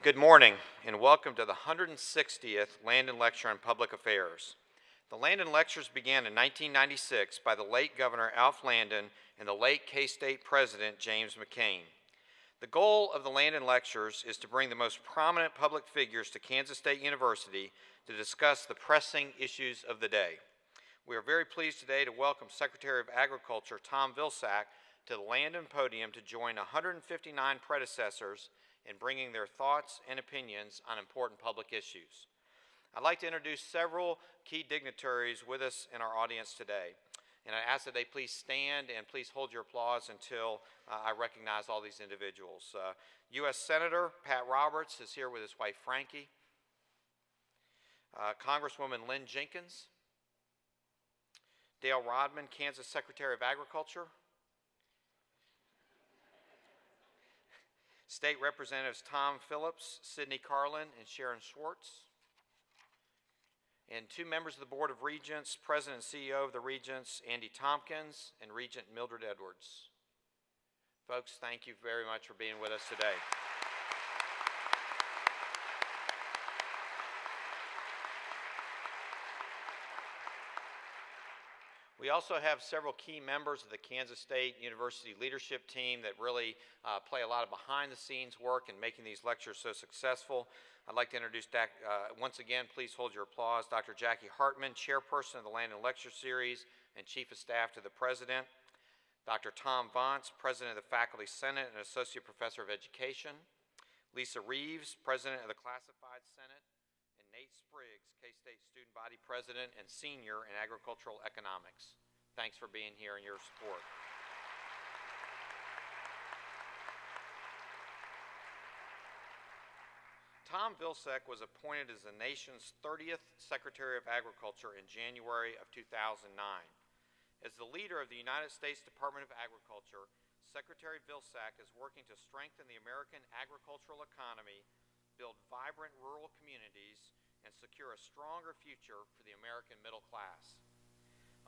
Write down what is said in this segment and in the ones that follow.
Good morning, and welcome to the 160th Landon Lecture on Public Affairs. The Landon Lectures began in 1996 by the late Governor Alf Landon and the late K-State President James McCain. The goal of the Landon Lectures is to bring the most prominent public figures to Kansas State University to discuss the pressing issues of the day. We are very pleased today to welcome Secretary of Agriculture Tom Vilsack to the Landon podium to join 159 predecessors in bringing their thoughts and opinions on important public issues. I'd like to introduce several key dignitaries with us in our audience today. And I ask that they please stand and please hold your applause until I recognize all these individuals. U.S. Senator Pat Roberts is here with his wife Frankie. Congresswoman Lynn Jenkins. Dale Rodman, Kansas Secretary of Agriculture. State Representatives Tom Phillips, Sidney Carlin, and Sharon Schwartz. And two members of the Board of Regents, President and CEO of the Regents, Andy Tompkins, and Regent Mildred Edwards. Folks, thank you very much for being with us today. We also have several key members of the Kansas State University leadership team that really play a lot of behind-the-scenes work in making these lectures so successful. I'd like to introduce, once again, please hold your applause, Dr. Jackie Hartman, Chairperson of the Landon Lecture Series and Chief of Staff to the President. Dr. Tom Vance, President of the Faculty Senate and Associate Professor of Education. Lisa Reeves, President of the Classified Senate. And Nate Spriggs, K-State Student Body President and Senior in Agricultural Economics. Thanks for being here and your support. Tom Vilsack was appointed as the nation's 30th Secretary of Agriculture in January of 2009. As the leader of the United States Department of Agriculture, Secretary Vilsack is working to strengthen the American agricultural economy, build vibrant rural communities, and secure a stronger future for the American middle class.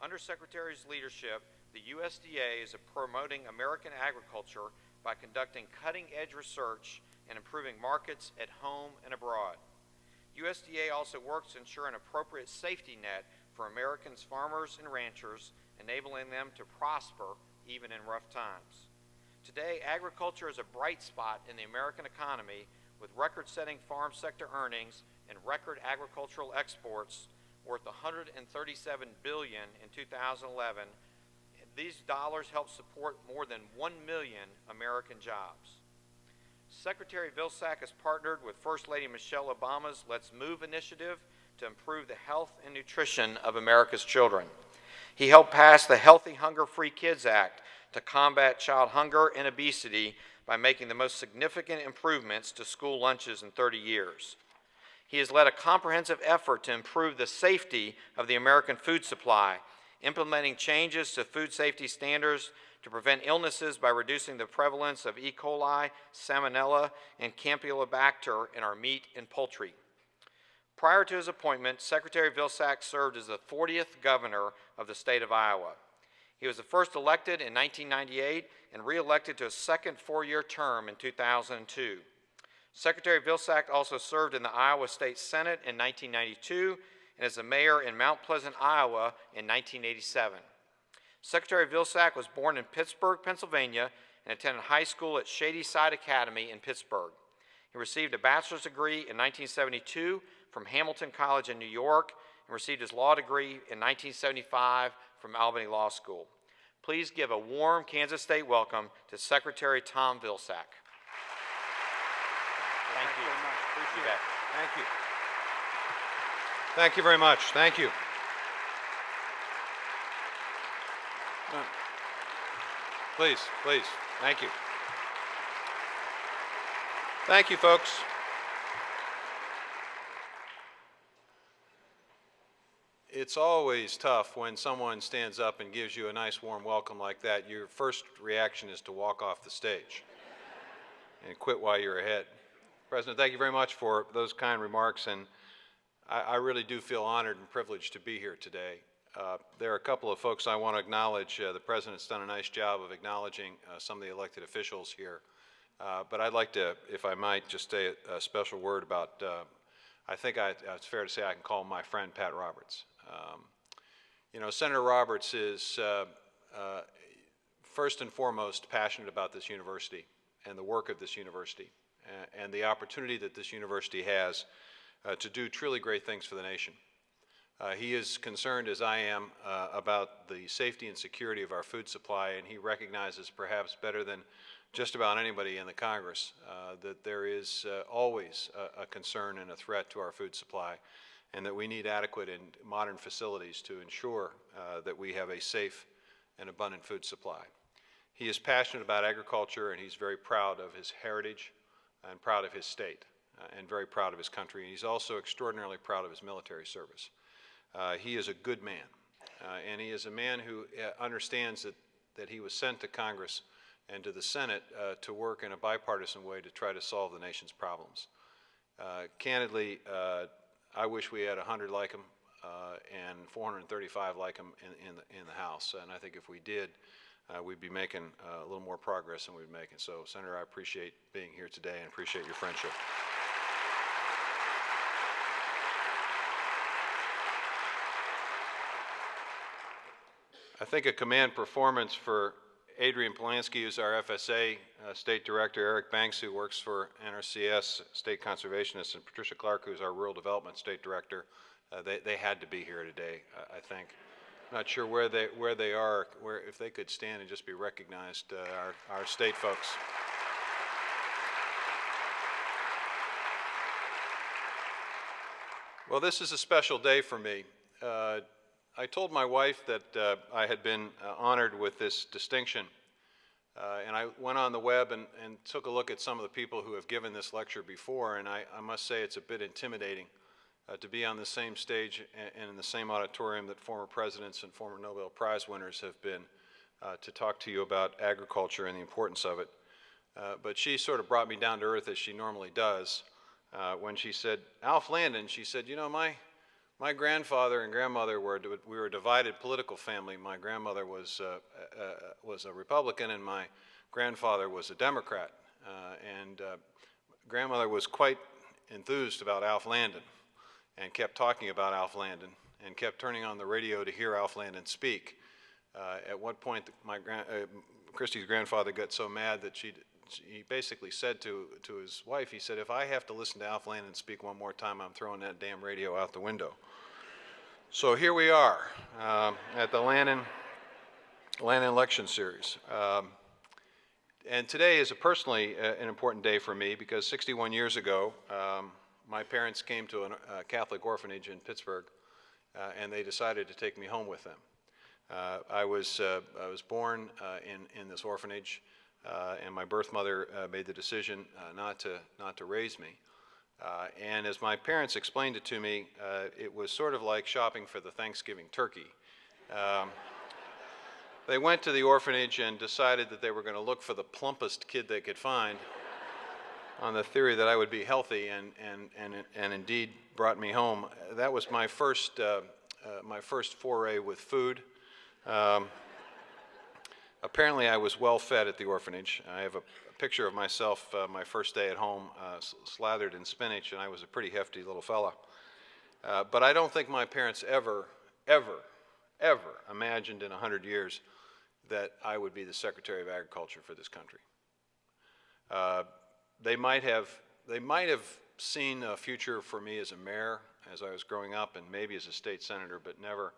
Under Secretary's leadership, the USDA is promoting American agriculture by conducting cutting-edge research and improving markets at home and abroad. USDA also works to ensure an appropriate safety net for Americans' farmers and ranchers, enabling them to prosper even in rough times. Today, agriculture is a bright spot in the American economy with record-setting farm sector earnings and record agricultural exports worth $137 billion in 2011. These dollars help support more than 1 million American jobs. Secretary Vilsack has partnered with First Lady Michelle Obama's Let's Move initiative to improve the health and nutrition of America's children. He helped pass the Healthy Hunger-Free Kids Act to combat child hunger and obesity by making the most significant improvements to school lunches in 30 years. He has led a comprehensive effort to improve the safety of the American food supply, implementing changes to food safety standards to prevent illnesses by reducing the prevalence of E. coli, salmonella, and campylobacter in our meat and poultry. Prior to his appointment, Secretary Vilsack served as the 40th governor of the state of Iowa. He was the first elected in 1998 and re-elected to a second four-year term in 2002. Secretary Vilsack also served in the Iowa State Senate in 1992 and as the mayor in Mount Pleasant, Iowa in 1987. Secretary Vilsack was born in Pittsburgh, Pennsylvania, and attended high school at Shady Side Academy in Pittsburgh. He received a bachelor's degree in 1972 from Hamilton College in New York and received his law degree in 1975 from Albany Law School. Please give a warm Kansas State welcome to Secretary Tom Vilsack. Thank you very much. Appreciate it. Thank you. Thank you very much. Thank you. Please, please. Thank you. Thank you, folks. It's always tough when someone stands up and gives you a nice warm welcome like that. Your first reaction is to walk off the stage and quit while you're ahead. President, thank you very much for those kind remarks, and I really do feel honored and privileged to be here today. There are a couple of folks I want to acknowledge. The President's done a nice job of acknowledging some of the elected officials here But I'd like to, if I might, just say a special word about, I think it's fair to say I can call him my friend Pat Roberts. You know, Senator Roberts is first and foremost passionate about this university and the work of this university and the opportunity that this university has to do truly great things for the nation. He is concerned, as I am, about the safety and security of our food supply, and he recognizes perhaps better than just about anybody in the Congress that there is always a concern and a threat to our food supply, and that we need adequate and modern facilities to ensure that we have a safe and abundant food supply. He is passionate about agriculture, and he's very proud of his heritage and proud of his state and very proud of his country. And he's also extraordinarily proud of his military service. He is a good man, and he is a man who understands that he was sent to Congress and to the Senate to work in a bipartisan way to try to solve the nation's problems. Candidly, I wish we had 100 like him and 435 like him in the House, and I think if we did, we'd be making a little more progress than we've been making. So, Senator, I appreciate being here today and appreciate your friendship. I think a command performance for Adrian Polanski, who's our FSA State Director, Eric Banks, who works for NRCS, State Conservationist, and Patricia Clark, who's our Rural Development State Director. They had to be here today, I think. Not sure where they are, if they could stand and just be recognized, our state folks. Well, this is a special day for me. I told my wife that I had been honored with this distinction, and I went on the web and took a look at some of the people who have given this lecture before, and I must say it's a bit intimidating to be on the same stage and in the same auditorium that former presidents and former Nobel Prize winners have been to talk to you about agriculture and the importance of it. But she sort of brought me down to earth, as she normally does, when she said, Alf Landon, she said, you know, my grandfather and grandmother we were a divided political family. My grandmother was a Republican and my grandfather was a Democrat. Grandmother was quite enthused about Alf Landon and kept talking about Alf Landon and kept turning on the radio to hear Alf Landon speak. At one point, Christy's grandfather got so mad that he basically said to his wife, he said, if I have to listen to Alf Landon speak one more time, I'm throwing that damn radio out the window. So here we are at the Landon Election Series. And today is personally an important day for me because 61 years ago, my parents came to a Catholic orphanage in Pittsburgh, and they decided to take me home with them. I was born in this orphanage, and my birth mother made the decision not to raise me. And as my parents explained it to me, it was sort of like shopping for the Thanksgiving turkey. They went to the orphanage and decided that they were going to look for the plumpest kid they could find on the theory that I would be healthy, and indeed brought me home. That was my first foray with food. Apparently I was well fed at the orphanage. I have a picture of myself my first day at home slathered in spinach, and I was a pretty hefty little fella. But I don't think my parents ever imagined in 100 years that I would be the Secretary of Agriculture for this country. They might have seen a future for me as a mayor as I was growing up and maybe as a state senator, but never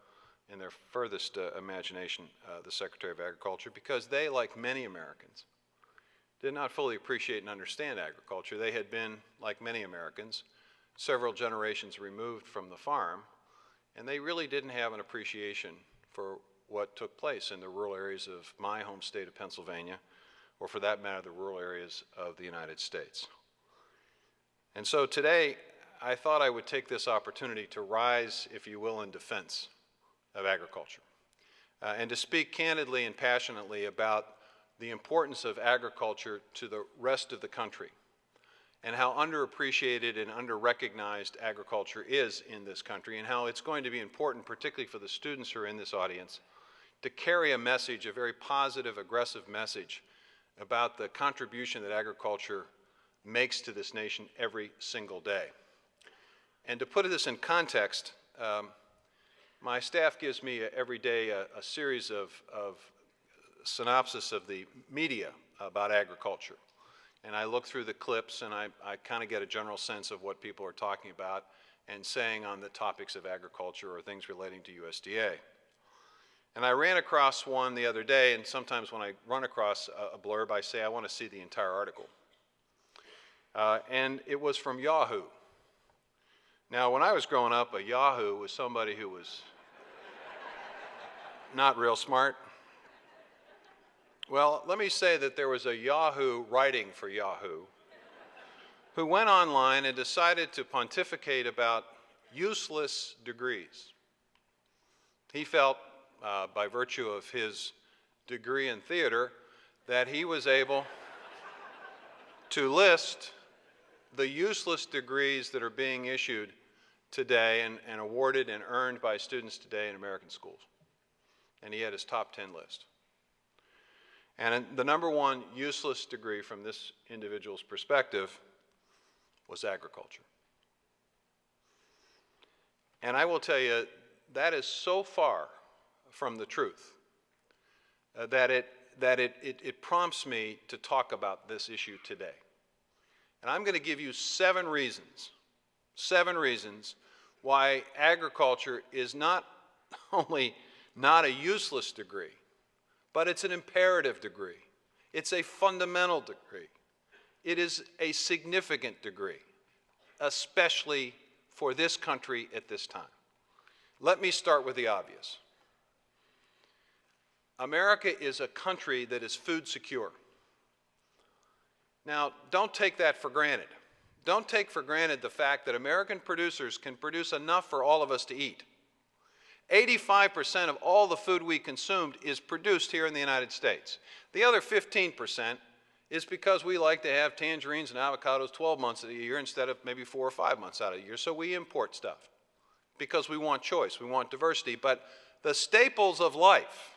in their furthest imagination the Secretary of Agriculture, because they, like many Americans, did not fully appreciate and understand agriculture. They had been, like many Americans, several generations removed from the farm, and they really didn't have an appreciation for what took place in the rural areas of my home state of Pennsylvania, or for that matter, the rural areas of the United States. And so today, I thought I would take this opportunity to rise, if you will, in defense of agriculture, and to speak candidly and passionately about the importance of agriculture to the rest of the country, and how underappreciated and under-recognized agriculture is in this country, and how it's going to be important, particularly for the students who are in this audience, to carry a message, a very positive, aggressive message about the contribution that agriculture makes to this nation every single day. And to put this in context, my staff gives me every day a series of synopsis of the media about agriculture. And I look through the clips and I kind of get a general sense of what people are talking about and saying on the topics of agriculture or things relating to USDA. And I ran across one the other day, and sometimes when I run across a blurb, I say I want to see the entire article. And it was from Yahoo. Now, when I was growing up, a Yahoo was somebody who was not real smart. Well, let me say that there was a Yahoo writing for Yahoo who went online and decided to pontificate about useless degrees. He felt, by virtue of his degree in theater, that he was able to list the useless degrees that are being issued today and awarded and earned by students today in American schools. And he had his top 10 list. And the number one useless degree from this individual's perspective was agriculture. And I will tell you, that is so far from the truth that it prompts me to talk about this issue today. And I'm going to give you 7 reasons why agriculture is not only not a useless degree, but it's an imperative degree. It's a fundamental degree. It is a significant degree, especially for this country at this time. Let me start with the obvious. America is a country that is food secure. Now, don't take that for granted. Don't take for granted the fact that American producers can produce enough for all of us to eat. 85% of all the food we consumed is produced here in the United States. The other 15% is because we like to have tangerines and avocados 12 months of the year instead of maybe 4 or 5 months out of the year. So we import stuff because we want choice, we want diversity. But the staples of life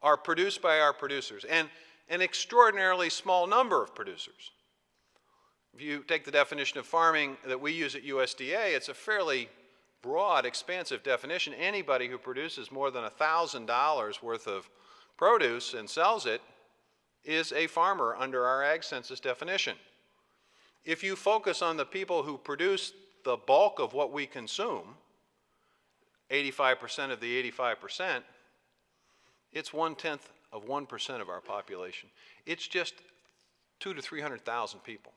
are produced by our producers, and an extraordinarily small number of producers. If you take the definition of farming that we use at USDA, it's a fairly broad, expansive definition. Anybody who produces more than $1,000 worth of produce and sells it is a farmer under our Ag Census definition. If you focus on the people who produce the bulk of what we consume, 85% of the 85%, it's 1/10 of 1% of our population. It's just 200,000 to 300,000 people.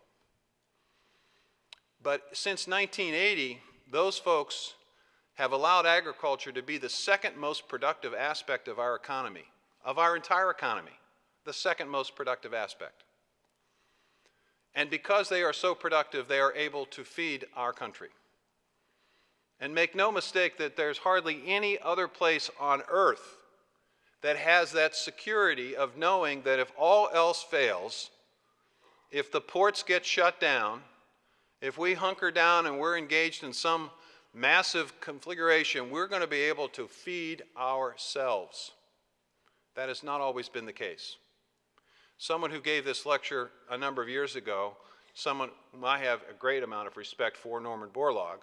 But since 1980, those folks have allowed agriculture to be the second most productive aspect of our economy, of our entire economy, the second most productive aspect. And because they are so productive, they are able to feed our country. And make no mistake that there's hardly any other place on earth that has that security of knowing that if all else fails, if the ports get shut down, if we hunker down and we're engaged in some massive configuration, we're going to be able to feed ourselves. That has not always been the case. Someone who gave this lecture a number of years ago, someone whom I have a great amount of respect for, Norman Borlaug,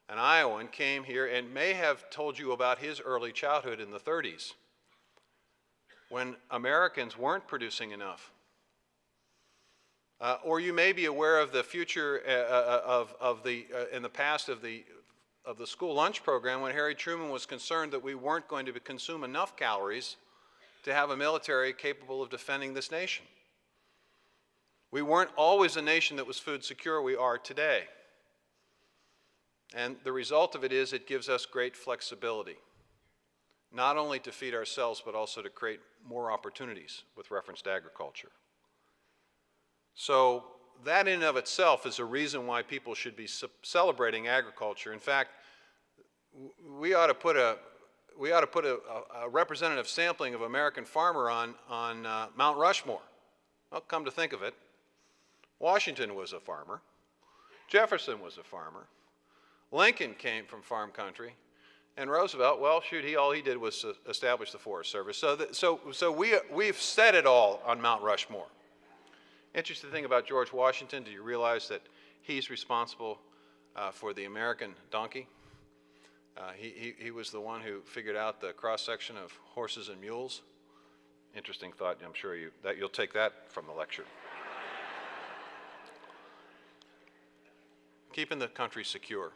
an Iowan, came here and may have told you about his early childhood in the 30s, when Americans weren't producing enough. Or you may be aware of the future in the past of the school lunch program when Harry Truman was concerned that we weren't going to consume enough calories to have a military capable of defending this nation. We weren't always a nation that was food secure. We are today. And the result of it is it gives us great flexibility, not only to feed ourselves, but also to create more opportunities with reference to agriculture. So that in and of itself is a reason why people should be celebrating agriculture. In fact, we ought to put a representative sampling of American farmer on Mount Rushmore. Well, come to think of it, Washington was a farmer. Jefferson was a farmer. Lincoln came from farm country. And Roosevelt, well, shoot, all he did was establish the Forest Service. So we've said it all on Mount Rushmore. Interesting thing about George Washington, do you realize that he's responsible for the American donkey? He was the one who figured out the cross-section of horses and mules. Interesting thought. I'm sure you'll take that from the lecture. Keeping the country secure.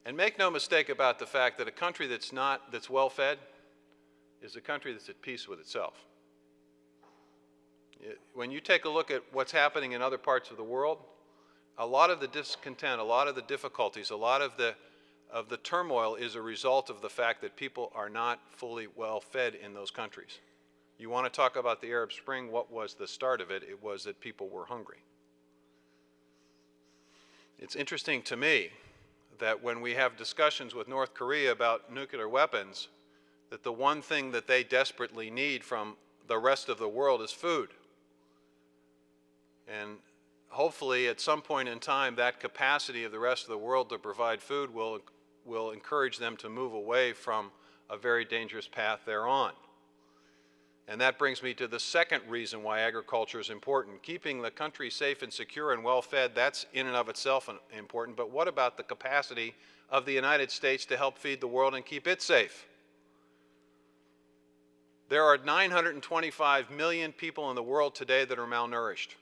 And make no mistake about the fact that a country that's well-fed is a country that's at peace with itself. When you take a look at what's happening in other parts of the world, a lot of the discontent, a lot of the difficulties, a lot of the turmoil is a result of the fact that people are not fully well-fed in those countries. You want to talk about the Arab Spring, what was the start of it? It was that people were hungry. It's interesting to me that when we have discussions with North Korea about nuclear weapons, that the one thing that they desperately need from the rest of the world is food. And hopefully at some point in time that capacity of the rest of the world to provide food will encourage them to move away from a very dangerous path they're on. And that brings me to the second reason why agriculture is important. Keeping the country safe and secure and well-fed, that's in and of itself important, but what about the capacity of the United States to help feed the world and keep it safe? There are 925 million people in the world today that are malnourished.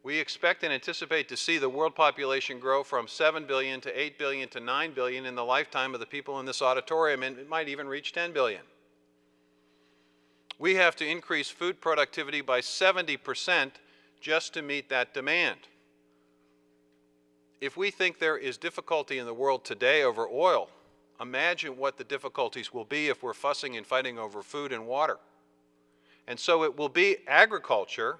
We expect and anticipate to see the world population grow from 7 billion to 8 billion to 9 billion in the lifetime of the people in this auditorium, and it might even reach 10 billion. We have to increase food productivity by 70% just to meet that demand. If we think there is difficulty in the world today over oil, imagine what the difficulties will be if we're fussing and fighting over food and water. And so it will be agriculture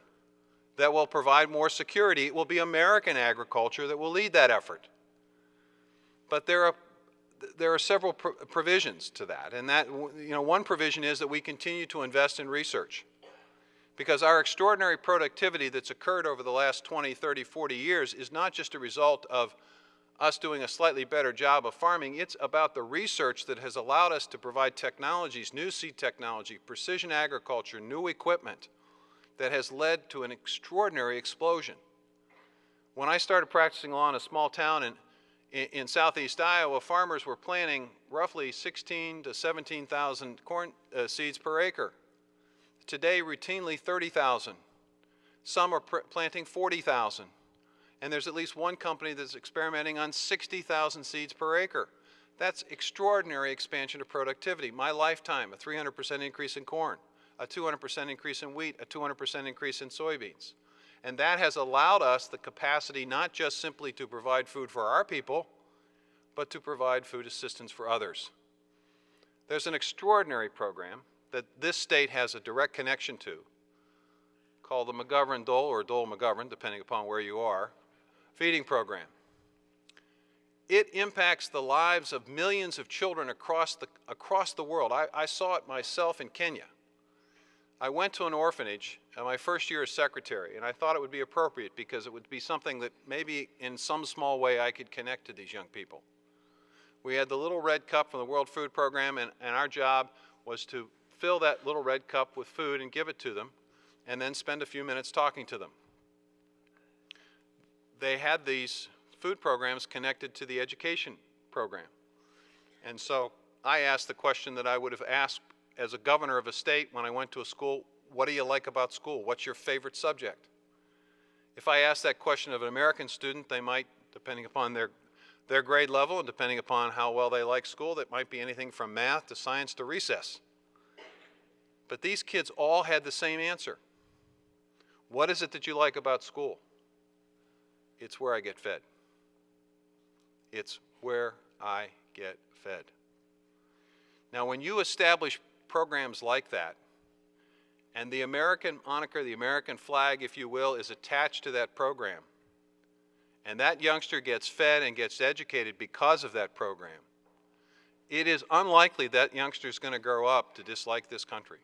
that will provide more security. It will be American agriculture that will lead that effort. But there are several provisions to that, and one provision is that we continue to invest in research, because our extraordinary productivity that's occurred over the last 20, 30, 40 years is not just a result of us doing a slightly better job of farming. It's about the research that has allowed us to provide technologies, new seed technology, precision agriculture, new equipment that has led to an extraordinary explosion. When I started practicing law in a small town in southeast Iowa, farmers were planting roughly 16 to 17,000 corn seeds per acre. Today, routinely 30,000. Some are planting 40,000. And there's at least one company that's experimenting on 60,000 seeds per acre. That's extraordinary expansion of productivity. My lifetime, a 300% increase in corn, a 200% increase in wheat, a 200% increase in soybeans. And that has allowed us the capacity not just simply to provide food for our people, but to provide food assistance for others. There's an extraordinary program that this state has a direct connection to, called the McGovern-Dole, or Dole-McGovern, depending upon where you are, feeding program. It impacts the lives of millions of children across the world. I saw it myself in Kenya. I went to an orphanage in my first year as secretary, and I thought it would be appropriate because it would be something that maybe in some small way I could connect to these young people. We had the little red cup from the World Food Program, and our job was to fill that little red cup with food and give it to them, and then spend a few minutes talking to them. They had these food programs connected to the education program. And so I asked the question that I would have asked as a governor of a state when I went to a school: what do you like about school? What's your favorite subject? If I asked that question of an American student, they might, depending upon their grade level and depending upon how well they like school, that might be anything from math to science to recess. But these kids all had the same answer. What is it that you like about school? It's where I get fed. It's where I get fed. Now, when you establish programs like that, and the American moniker, the American flag, if you will, is attached to that program, and that youngster gets fed and gets educated because of that program, it is unlikely that youngster is going to grow up to dislike this country.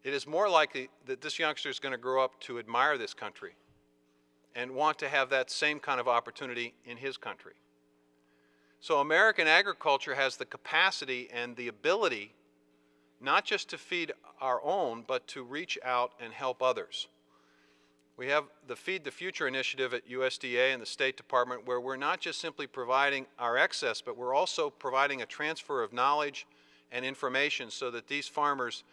It is more likely that this youngster is going to grow up to admire this country and want to have that same kind of opportunity in his country. So American agriculture has the capacity and the ability not just to feed our own, but to reach out and help others. We have the Feed the Future initiative at USDA and the State Department, where we're not just simply providing our excess, but we're also providing a transfer of knowledge and information so that these farmers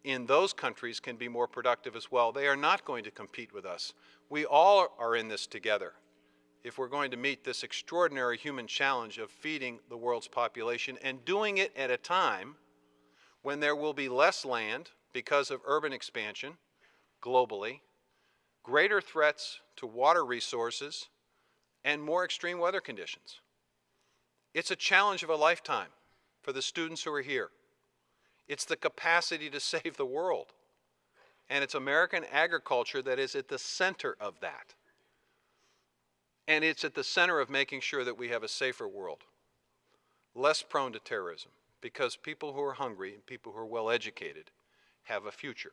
in those countries can be more productive as well. They are not going to compete with us. We all are in this together if we're going to meet this extraordinary human challenge of feeding the world's population, and doing it at a time when there will be less land because of urban expansion globally, greater threats to water resources, and more extreme weather conditions. It's a challenge of a lifetime for the students who are here. It's the capacity to save the world. And it's American agriculture that is at the center of that. And it's at the center of making sure that we have a safer world, less prone to terrorism, because people who are hungry and people who are well educated have a future.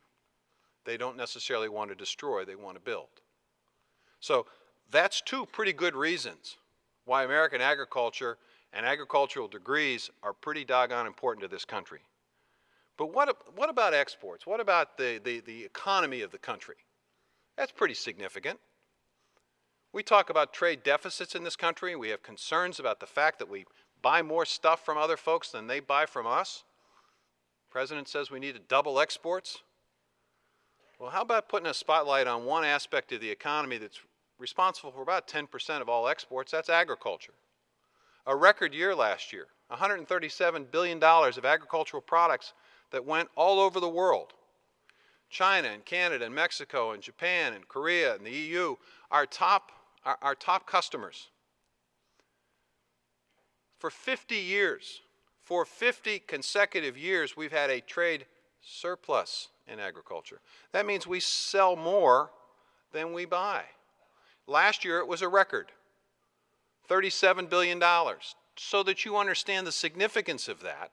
They don't necessarily want to destroy, they want to build. So that's two pretty good reasons why American agriculture and agricultural degrees are pretty doggone important to this country. But what about exports? What about the economy of the country? That's pretty significant. We talk about trade deficits in this country. We have concerns about the fact that we buy more stuff from other folks than they buy from us. The President says we need to double exports. Well, how about putting a spotlight on one aspect of the economy that's responsible for about 10% of all exports? That's agriculture. A record year last year, $137 billion of agricultural products that went all over the world. China and Canada and Mexico and Japan and Korea and the EU, our top customers. For 50 years, for 50 consecutive years, we've had a trade surplus in agriculture. That means we sell more than we buy. Last year it was a record, $37 billion. So that you understand the significance of that,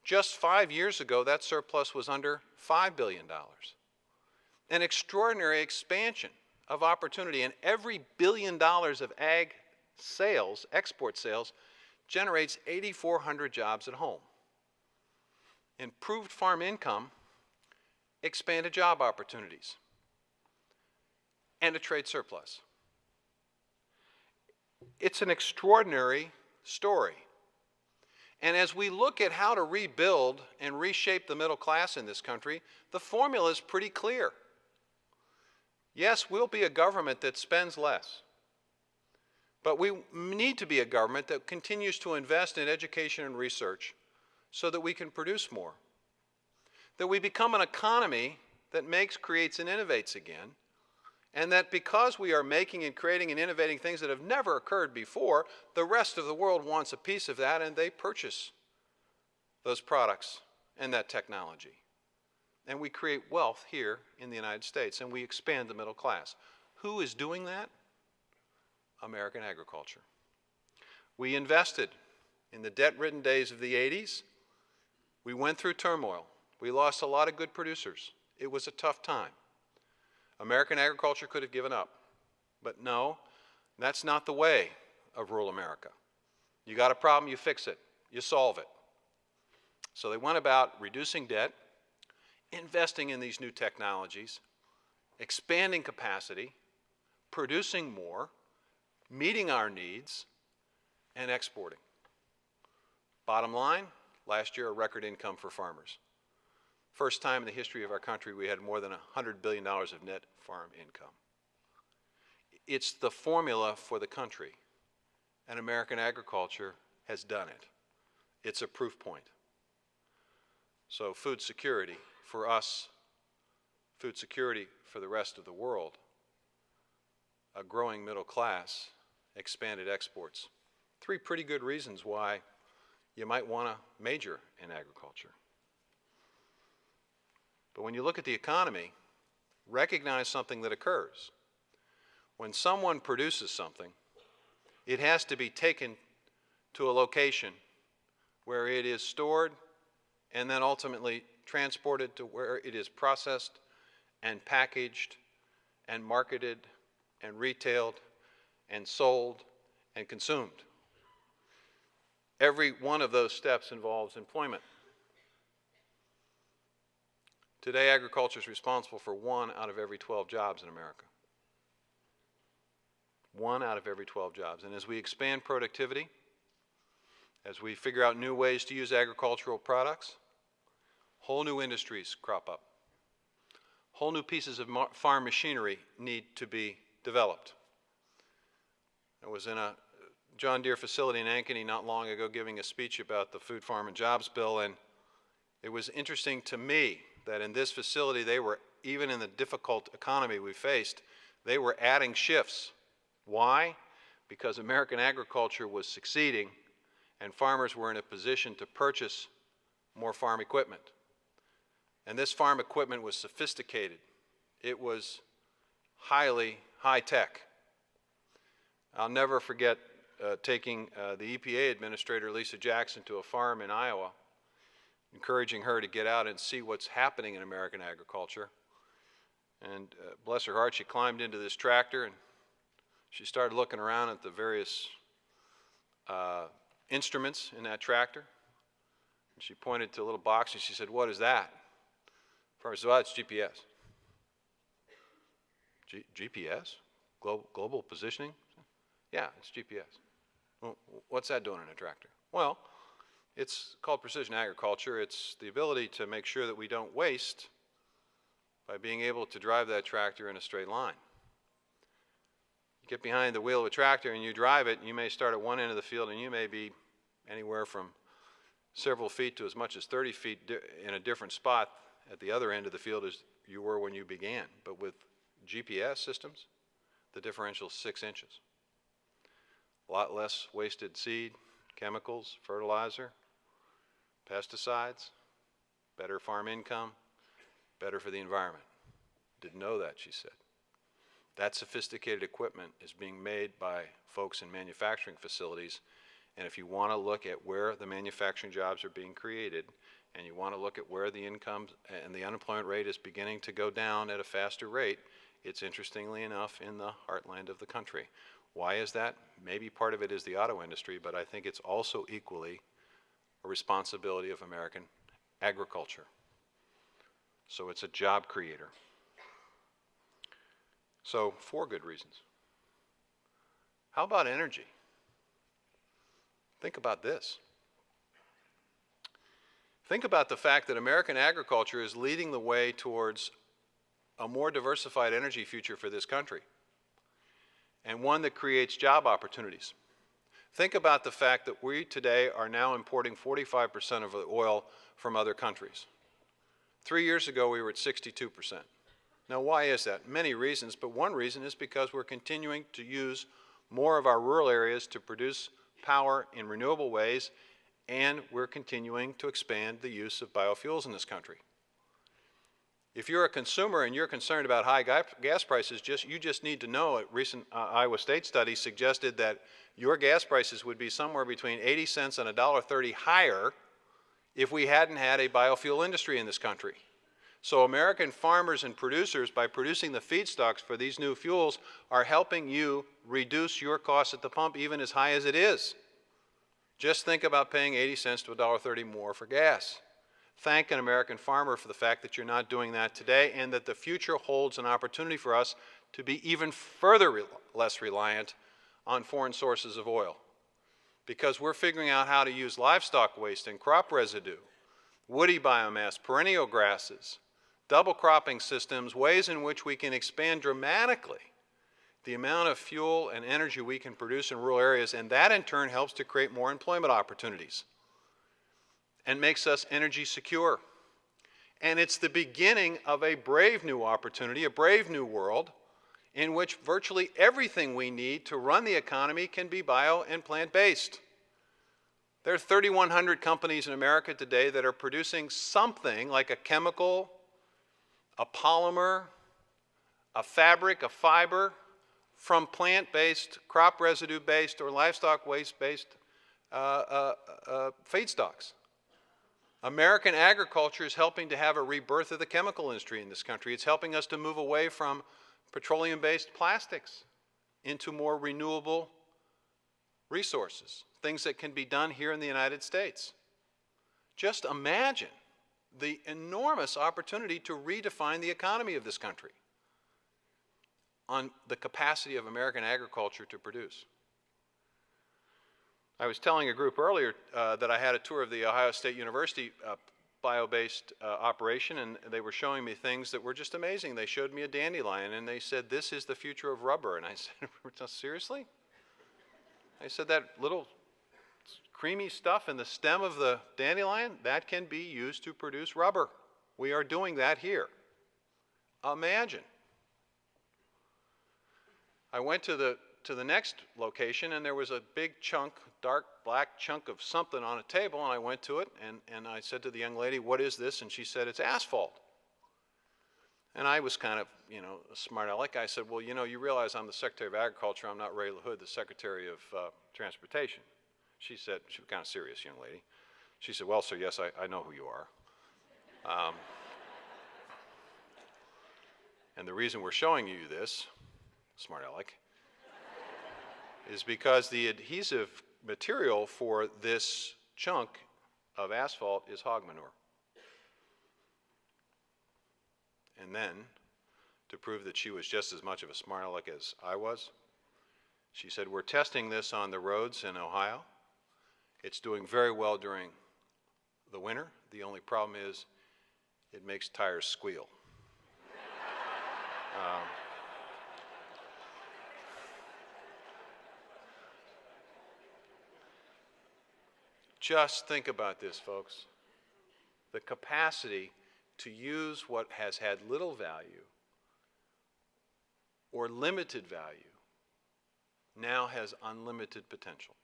just 5 years ago that surplus was under $5 billion. An extraordinary expansion of opportunity, and every $1 billion of ag sales, export sales, generates 8,400 jobs at home. Improved farm income, expanded job opportunities, and a trade surplus. It's an extraordinary story. And as we look at how to rebuild and reshape the middle class in this country, the formula is pretty clear. Yes, we'll be a government that spends less. But we need to be a government that continues to invest in education and research so that we can produce more. That we become an economy that makes, creates, and innovates again. And that because we are making and creating and innovating things that have never occurred before, the rest of the world wants a piece of that and they purchase those products and that technology. And we create wealth here in the United States and we expand the middle class. Who is doing that? American agriculture. We invested in the debt-ridden days of the 80s. We went through turmoil. We lost a lot of good producers. It was a tough time. American agriculture could have given up. But no, that's not the way of rural America. You got a problem, you fix it. You solve it. So they went about reducing debt, investing in these new technologies, expanding capacity, producing more, meeting our needs, and exporting. Bottom line, last year a record income for farmers. First time in the history of our country we had more than $100 billion of net farm income. It's the formula for the country, and American agriculture has done it. It's a proof point. So food security for us, food security for the rest of the world, a growing middle class, expanded exports. Three pretty good reasons why you might want to major in agriculture. But when you look at the economy, recognize something that occurs. When someone produces something, it has to be taken to a location where it is stored and then ultimately transported to where it is processed and packaged and marketed and retailed and sold and consumed. Every one of those steps involves employment. Today, agriculture is responsible for 1 out of every 12 jobs in America. 1 out of every 12 jobs. And as we expand productivity, as we figure out new ways to use agricultural products, whole new industries crop up. Whole new pieces of farm machinery need to be developed. I was in a John Deere facility in Ankeny not long ago giving a speech about the Food, Farm, and Jobs Bill, and it was interesting to me that in this facility they were, even in the difficult economy we faced, they were adding shifts. Why? Because American agriculture was succeeding and farmers were in a position to purchase more farm equipment. And this farm equipment was sophisticated. It was highly high-tech. I'll never forget taking the EPA administrator, Lisa Jackson, to a farm in Iowa, encouraging her to get out and see what's happening in American agriculture. And bless her heart, she climbed into this tractor and she started looking around at the various instruments in that tractor. And she pointed to a little box and she said, "What is that?" Farmer said, "Well, it's GPS." GPS? Global positioning? Yeah, it's GPS. Well, what's that doing in a tractor? Well, it's called precision agriculture. It's the ability to make sure that we don't waste by being able to drive that tractor in a straight line. You get behind the wheel of a tractor and you drive it, and you may start at one end of the field and you may be anywhere from several feet to as much as 30 feet in a different spot at the other end of the field as you were when you began. But with GPS systems, the differential is 6 inches. A lot less wasted seed, chemicals, fertilizer, pesticides, better farm income, better for the environment. Didn't know that, she said. That sophisticated equipment is being made by folks in manufacturing facilities, and if you want to look at where the manufacturing jobs are being created, and you want to look at where the income and the unemployment rate is beginning to go down at a faster rate, it's interestingly enough in the heartland of the country. Why is that? Maybe part of it is the auto industry, but I think it's also equally a responsibility of American agriculture. So it's a job creator. So, 4 good reasons. How about energy? Think about this. Think about the fact that American agriculture is leading the way towards a more diversified energy future for this country, and one that creates job opportunities. Think about the fact that we today are now importing 45% of the oil from other countries. 3 years ago, we were at 62%. Now, why is that? Many reasons, but one reason is because we're continuing to use more of our rural areas to produce power in renewable ways, and we're continuing to expand the use of biofuels in this country. If you're a consumer and you're concerned about high gas prices, you just need to know a recent Iowa State study suggested that your gas prices would be somewhere between 80 cents and $1.30 higher if we hadn't had a biofuel industry in this country. So American farmers and producers, by producing the feedstocks for these new fuels, are helping you reduce your costs at the pump even as high as it is. Just think about paying 80 cents to $1.30 more for gas. Thank an American farmer for the fact that you're not doing that today, and that the future holds an opportunity for us to be even further less reliant on foreign sources of oil. Because we're figuring out how to use livestock waste and crop residue, woody biomass, perennial grasses, double cropping systems, ways in which we can expand dramatically the amount of fuel and energy we can produce in rural areas, and that in turn helps to create more employment opportunities and makes us energy secure. And it's the beginning of a brave new opportunity, a brave new world, in which virtually everything we need to run the economy can be bio and plant-based. There are 3,100 companies in America today that are producing something like a chemical, a polymer, a fabric, a fiber, from plant-based, crop residue-based, or livestock waste-based feedstocks. American agriculture is helping to have a rebirth of the chemical industry in this country. It's helping us to move away from petroleum-based plastics into more renewable resources, things that can be done here in the United States. Just imagine the enormous opportunity to redefine the economy of this country. on the capacity of American agriculture to produce. I was telling a group earlier that I had a tour of the Ohio State University bio-based operation, and they were showing me things that were just amazing. They showed me a dandelion, and they said, "This is the future of rubber." And I said, "Seriously?" I said, "That little creamy stuff in the stem of the dandelion, that can be used to produce rubber. We are doing that here. Imagine." I went to the next location, and there was a big chunk, dark black chunk of something on a table, and I went to it, and I said to the young lady, "What is this?" And she said, "It's asphalt." And I was kind of, a smart aleck. I said, "Well, you realize I'm the Secretary of Agriculture. I'm not Ray LaHood, the Secretary of Transportation." She said, she was kind of serious, young lady. She said, "Well, sir, yes, I know who you are. And the reason we're showing you this, smart aleck, is because the adhesive material for this chunk of asphalt is hog manure." And then, to prove that she was just as much of a smart aleck as I was, she said, "We're testing this on the roads in Ohio. It's doing very well during the winter. The only problem is it makes tires squeal." Just think about this, folks. The capacity to use what has had little value or limited value now has unlimited potential.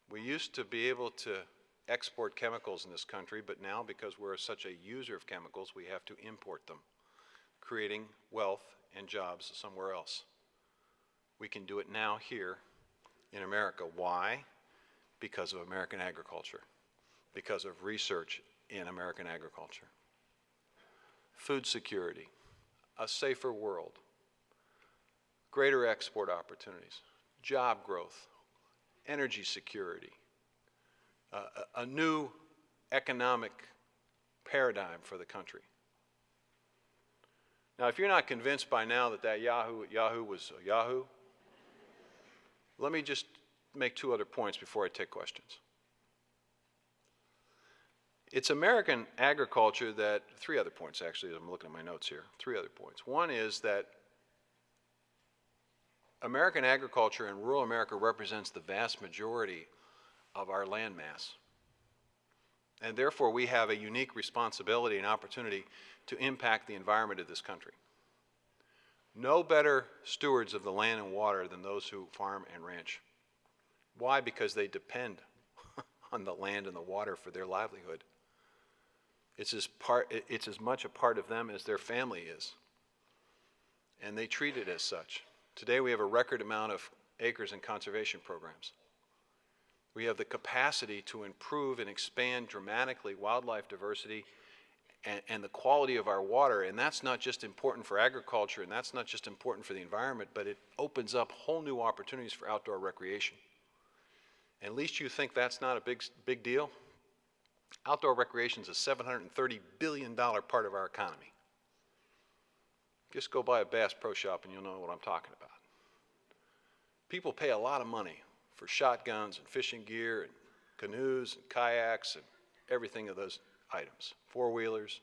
We used to be able to export chemicals in this country, but now, because we're such a user of chemicals, we have to import them, creating wealth and jobs somewhere else. We can do it now here in America. Why? Because of American agriculture, because of research in American agriculture. Food security, a safer world, greater export opportunities, job growth, energy security, a new economic paradigm for the country. Now, if you're not convinced by now that Yahoo was a Yahoo, let me just make two other points before I take questions. It's American agriculture that, three other points actually, I'm looking at my notes here, three other points. One is that American agriculture in rural America represents the vast majority of our land mass. And therefore we have a unique responsibility and opportunity to impact the environment of this country. No better stewards of the land and water than those who farm and ranch. Why? Because they depend on the land and the water for their livelihood. It's as much a part of them as their family is. And they treat it as such. Today we have a record amount of acres in conservation programs. We have the capacity to improve and expand dramatically wildlife diversity and the quality of our water, and that's not just important for agriculture, and that's not just important for the environment, but it opens up whole new opportunities for outdoor recreation. And at least you think that's not a big deal? Outdoor recreation is a $730 billion part of our economy. Just go by a Bass Pro Shop and you'll know what I'm talking about. People pay a lot of money for shotguns and fishing gear and canoes and kayaks and everything of those items, four-wheelers.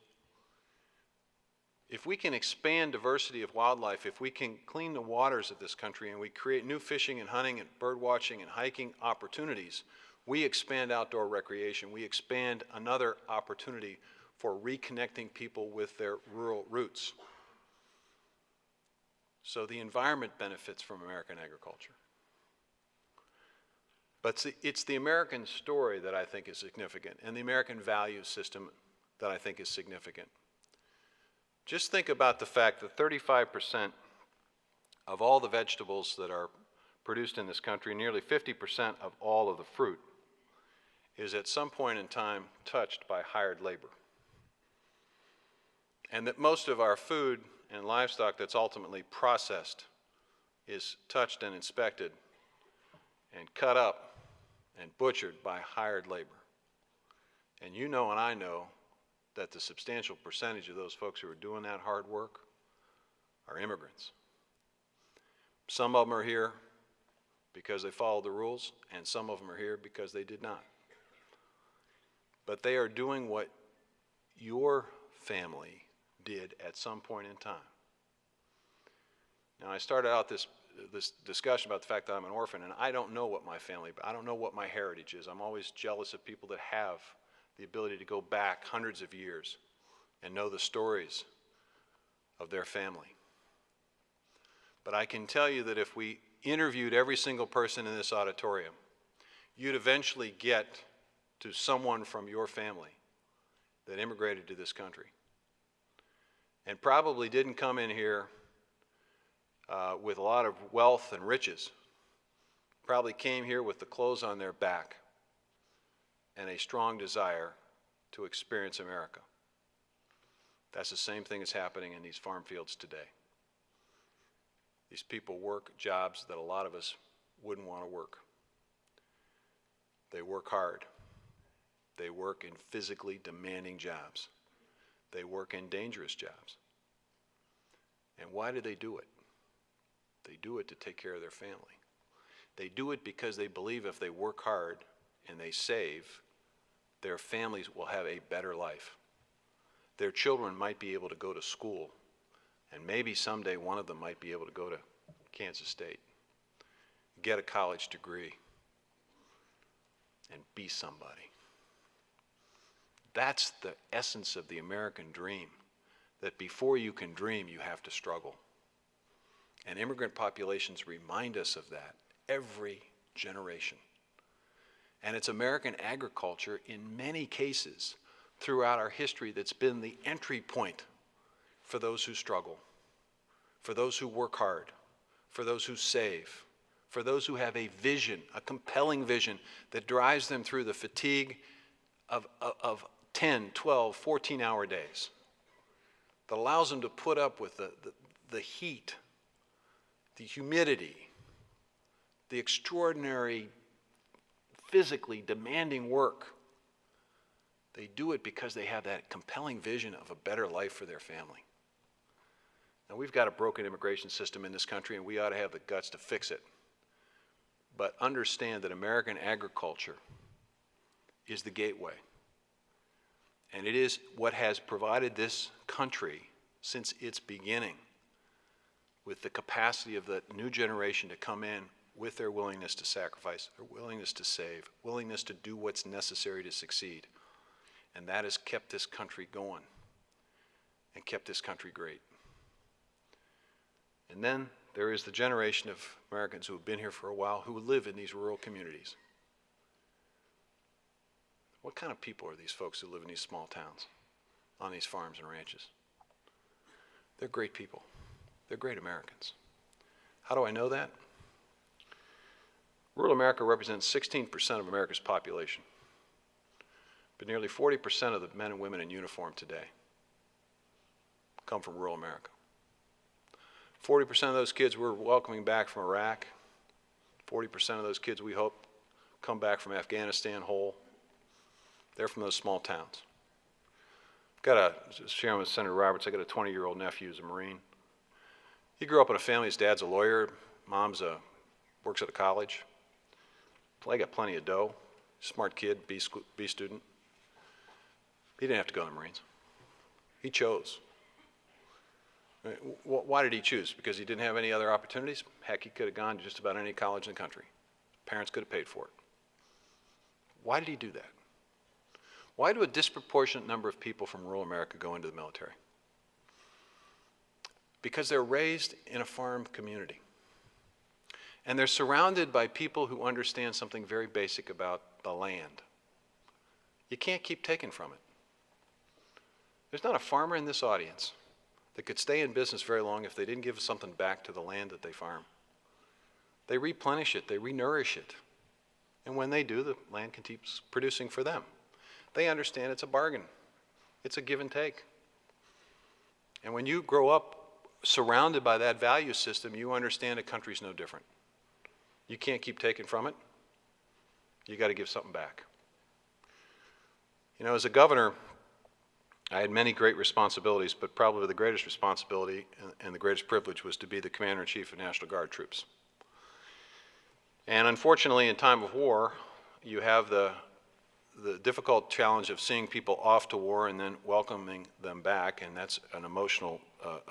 If we can expand diversity of wildlife, if we can clean the waters of this country and we create new fishing and hunting and bird watching and hiking opportunities, we expand outdoor recreation. We expand another opportunity for reconnecting people with their rural roots. So the environment benefits from American agriculture. But it's the American story that I think is significant, and the American value system that I think is significant. Just think about the fact that 35% of all the vegetables that are produced in this country, nearly 50% of all of the fruit, is at some point in time touched by hired labor. And that most of our food and livestock that's ultimately processed is touched and inspected and cut up and butchered by hired labor. And you know and I know that the substantial percentage of those folks who are doing that hard work are immigrants. Some of them are here because they followed the rules, and some of them are here because they did not. But they are doing what your family did at some point in time. Now, I started out this discussion about the fact that I'm an orphan, and I don't know what my family, I don't know what my heritage is. I'm always jealous of people that have the ability to go back hundreds of years and know the stories of their family. But I can tell you that if we interviewed every single person in this auditorium, you'd eventually get to someone from your family that immigrated to this country and probably didn't come in here with a lot of wealth and riches. Probably came here with the clothes on their back and a strong desire to experience America. That's the same thing that's happening in these farm fields today. These people work jobs that a lot of us wouldn't want to work. They work hard. They work in physically demanding jobs. They work in dangerous jobs. And why do they do it? They do it to take care of their family. They do it because they believe if they work hard and they save, their families will have a better life. Their children might be able to go to school, and maybe someday one of them might be able to go to Kansas State, get a college degree, and be somebody. That's the essence of the American dream, that before you can dream, you have to struggle. And immigrant populations remind us of that every generation. And it's American agriculture in many cases throughout our history that's been the entry point for those who struggle, for those who work hard, for those who save, for those who have a vision, a compelling vision that drives them through the fatigue of 10, 12, 14-hour days, that allows them to put up with the heat, the humidity, the extraordinary physically demanding work. They do it because they have that compelling vision of a better life for their family. Now, we've got a broken immigration system in this country, and we ought to have the guts to fix it. But understand that American agriculture is the gateway. And it is what has provided this country since its beginning with the capacity of the new generation to come in with their willingness to sacrifice, their willingness to save, willingness to do what's necessary to succeed. And that has kept this country going and kept this country great. And then there is the generation of Americans who have been here for a while who live in these rural communities. What kind of people are these folks who live in these small towns, on these farms and ranches? They're great people. They're great Americans. How do I know that? Rural America represents 16% of America's population, but nearly 40% of the men and women in uniform today come from rural America. 40% of those kids we're welcoming back from Iraq, 40% of those kids we hope come back from Afghanistan whole. They're from those small towns. Sharing with Senator Roberts, I got a 20-year-old nephew who's a Marine. He grew up in a family, his dad's a lawyer, mom's works at a college. They got plenty of dough, smart kid, B student. He didn't have to go to the Marines. He chose. Why did he choose? Because he didn't have any other opportunities? Heck, he could have gone to just about any college in the country. Parents could have paid for it. Why did he do that? Why do a disproportionate number of people from rural America go into the military? Because they're raised in a farm community. And they're surrounded by people who understand something very basic about the land. You can't keep taking from it. There's not a farmer in this audience that could stay in business very long if they didn't give something back to the land that they farm. They replenish it, they renourish it. And when they do, the land keeps producing for them. They understand it's a bargain. It's a give and take. And when you grow up surrounded by that value system, you understand a country's no different. You can't keep taking from it. You got to give something back. You know, as a governor, I had many great responsibilities, but probably the greatest responsibility and the greatest privilege was to be the Commander-in-Chief of National Guard troops. And unfortunately, in time of war, you have the difficult challenge of seeing people off to war and then welcoming them back, and that's an emotional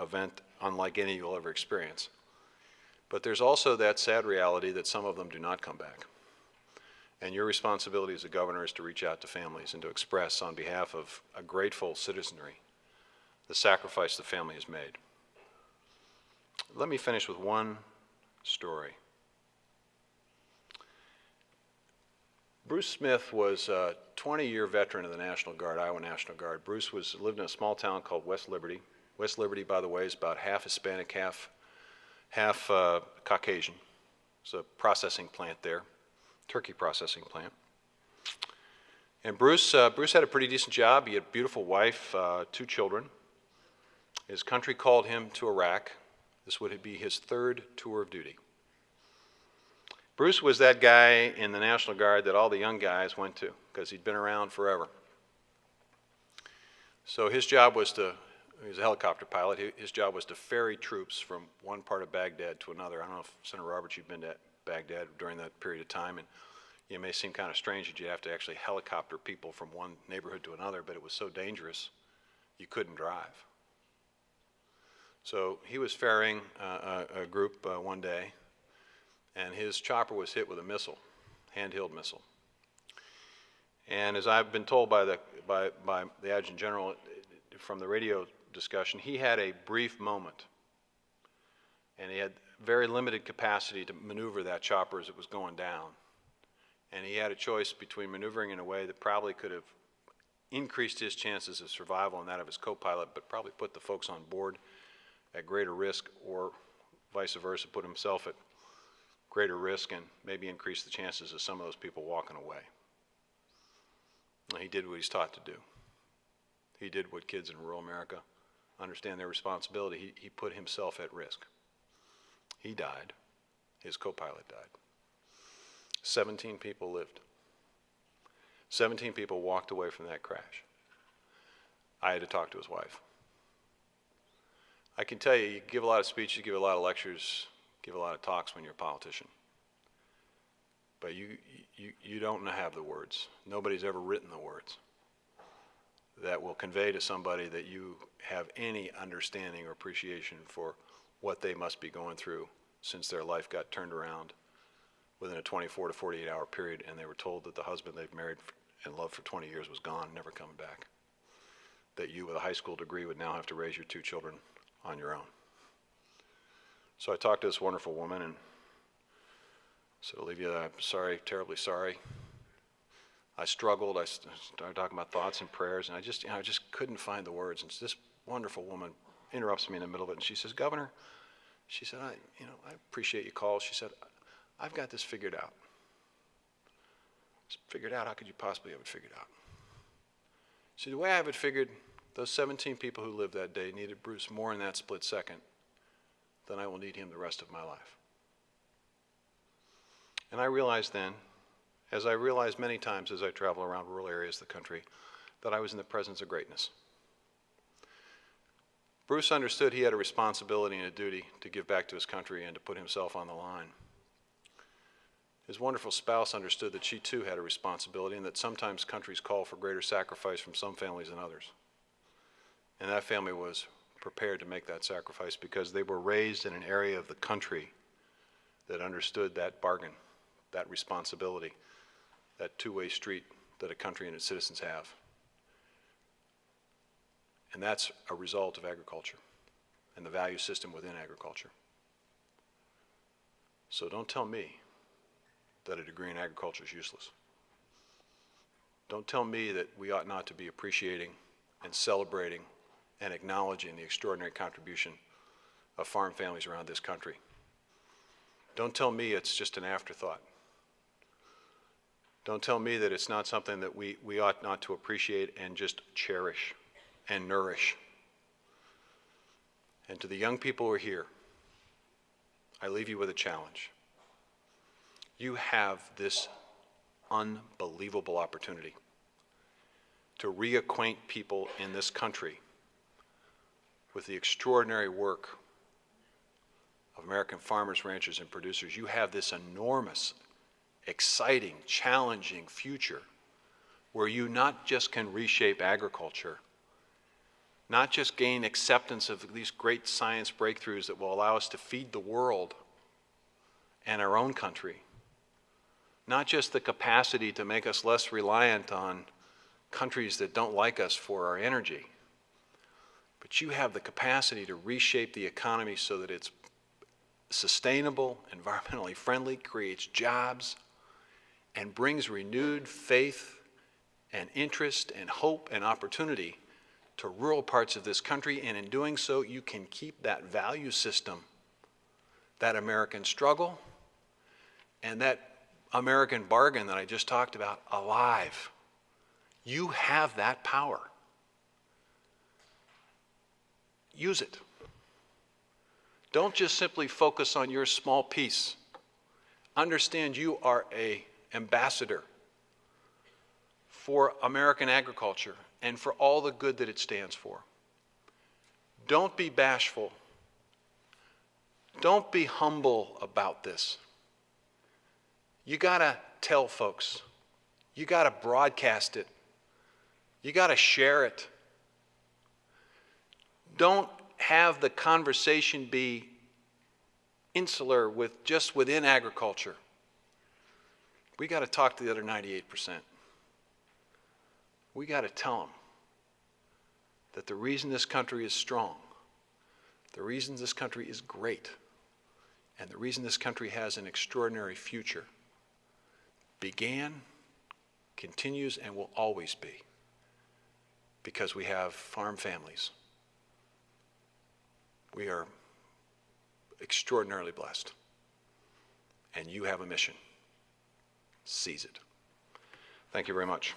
event unlike any you'll ever experience. But there's also that sad reality that some of them do not come back. And your responsibility as a governor is to reach out to families and to express on behalf of a grateful citizenry the sacrifice the family has made. Let me finish with one story. Bruce Smith was a 20-year veteran of the National Guard, Iowa National Guard. Bruce lived in a small town called West Liberty. West Liberty, by the way, is about half Hispanic, half Caucasian. It's a processing plant there, turkey processing plant. And Bruce had a pretty decent job. He had a beautiful wife, 2 children. His country called him to Iraq. This would be his 3rd tour of duty. Bruce was that guy in the National Guard that all the young guys went to because he'd been around forever. So his job was he was a helicopter pilot. His job was to ferry troops from one part of Baghdad to another. I don't know if Senator Roberts, you've been to Baghdad during that period of time, and it may seem kind of strange that you have to actually helicopter people from one neighborhood to another, but it was so dangerous you couldn't drive. So he was ferrying a group one day, and his chopper was hit with a missile, handheld missile. And as I've been told by the Adjutant General from the radio discussion, he had a brief moment, and he had very limited capacity to maneuver that chopper as it was going down. And he had a choice between maneuvering in a way that probably could have increased his chances of survival and that of his co-pilot, but probably put the folks on board at greater risk, or vice versa, put himself at greater risk and maybe increase the chances of some of those people walking away. And he did what he's taught to do. He did what kids in rural America understand their responsibility. He put himself at risk. He died. His co-pilot died. 17 people lived. 17 people walked away from that crash. I had to talk to his wife. I can tell you, you give a lot of speeches, you give a lot of lectures, give a lot of talks when you're a politician. But you don't have the words. Nobody's ever written the words that will convey to somebody that you have any understanding or appreciation for what they must be going through since their life got turned around within a 24 to 48 hour period, and they were told that the husband they'd married and loved for 20 years was gone, never coming back. That you with a high school degree would now have to raise your 2 children on your own. So I talked to this wonderful woman and said, Olivia, I'm sorry, terribly sorry. I struggled. I started talking about thoughts and prayers, and I just couldn't find the words. And this wonderful woman interrupts me in the middle of it, and she says, Governor, she said, I appreciate your call. She said, I've got this figured out. Figured out? How could you possibly have it figured out? See, the way I have it figured, those 17 people who lived that day needed Bruce more in that split second than I will need him the rest of my life. And I realized then, as I realized many times as I travel around rural areas of the country, that I was in the presence of greatness. Bruce understood he had a responsibility and a duty to give back to his country and to put himself on the line. His wonderful spouse understood that she too had a responsibility and that sometimes countries call for greater sacrifice from some families than others. And that family was prepared to make that sacrifice because they were raised in an area of the country that understood that bargain, that responsibility, that two-way street that a country and its citizens have. And that's a result of agriculture and the value system within agriculture. So don't tell me that a degree in agriculture is useless. Don't tell me that we ought not to be appreciating and celebrating and acknowledging the extraordinary contribution of farm families around this country. Don't tell me it's just an afterthought. Don't tell me that it's not something that we ought not to appreciate and just cherish and nourish. And to the young people who are here, I leave you with a challenge. You have this unbelievable opportunity to reacquaint people in this country with the extraordinary work of American farmers, ranchers, and producers. You have this enormous, exciting, challenging future where you not just can reshape agriculture, not just gain acceptance of these great science breakthroughs that will allow us to feed the world and our own country, not just the capacity to make us less reliant on countries that don't like us for our energy, but you have the capacity to reshape the economy so that it's sustainable, environmentally friendly, creates jobs, and brings renewed faith and interest and hope and opportunity to rural parts of this country. And in doing so, you can keep that value system, that American struggle, and that American bargain that I just talked about alive. You have that power. Use it. Don't just simply focus on your small piece. Understand you are an ambassador for American agriculture and for all the good that it stands for. Don't be bashful. Don't be humble about this. You gotta tell folks. You gotta broadcast it. You gotta share it. Don't have the conversation be insular with just within agriculture. We got to talk to the other 98%. We got to tell them that the reason this country is strong, the reason this country is great, and the reason this country has an extraordinary future began, continues, and will always be because we have farm families. We are extraordinarily blessed, and you have a mission. Seize it. Thank you very much.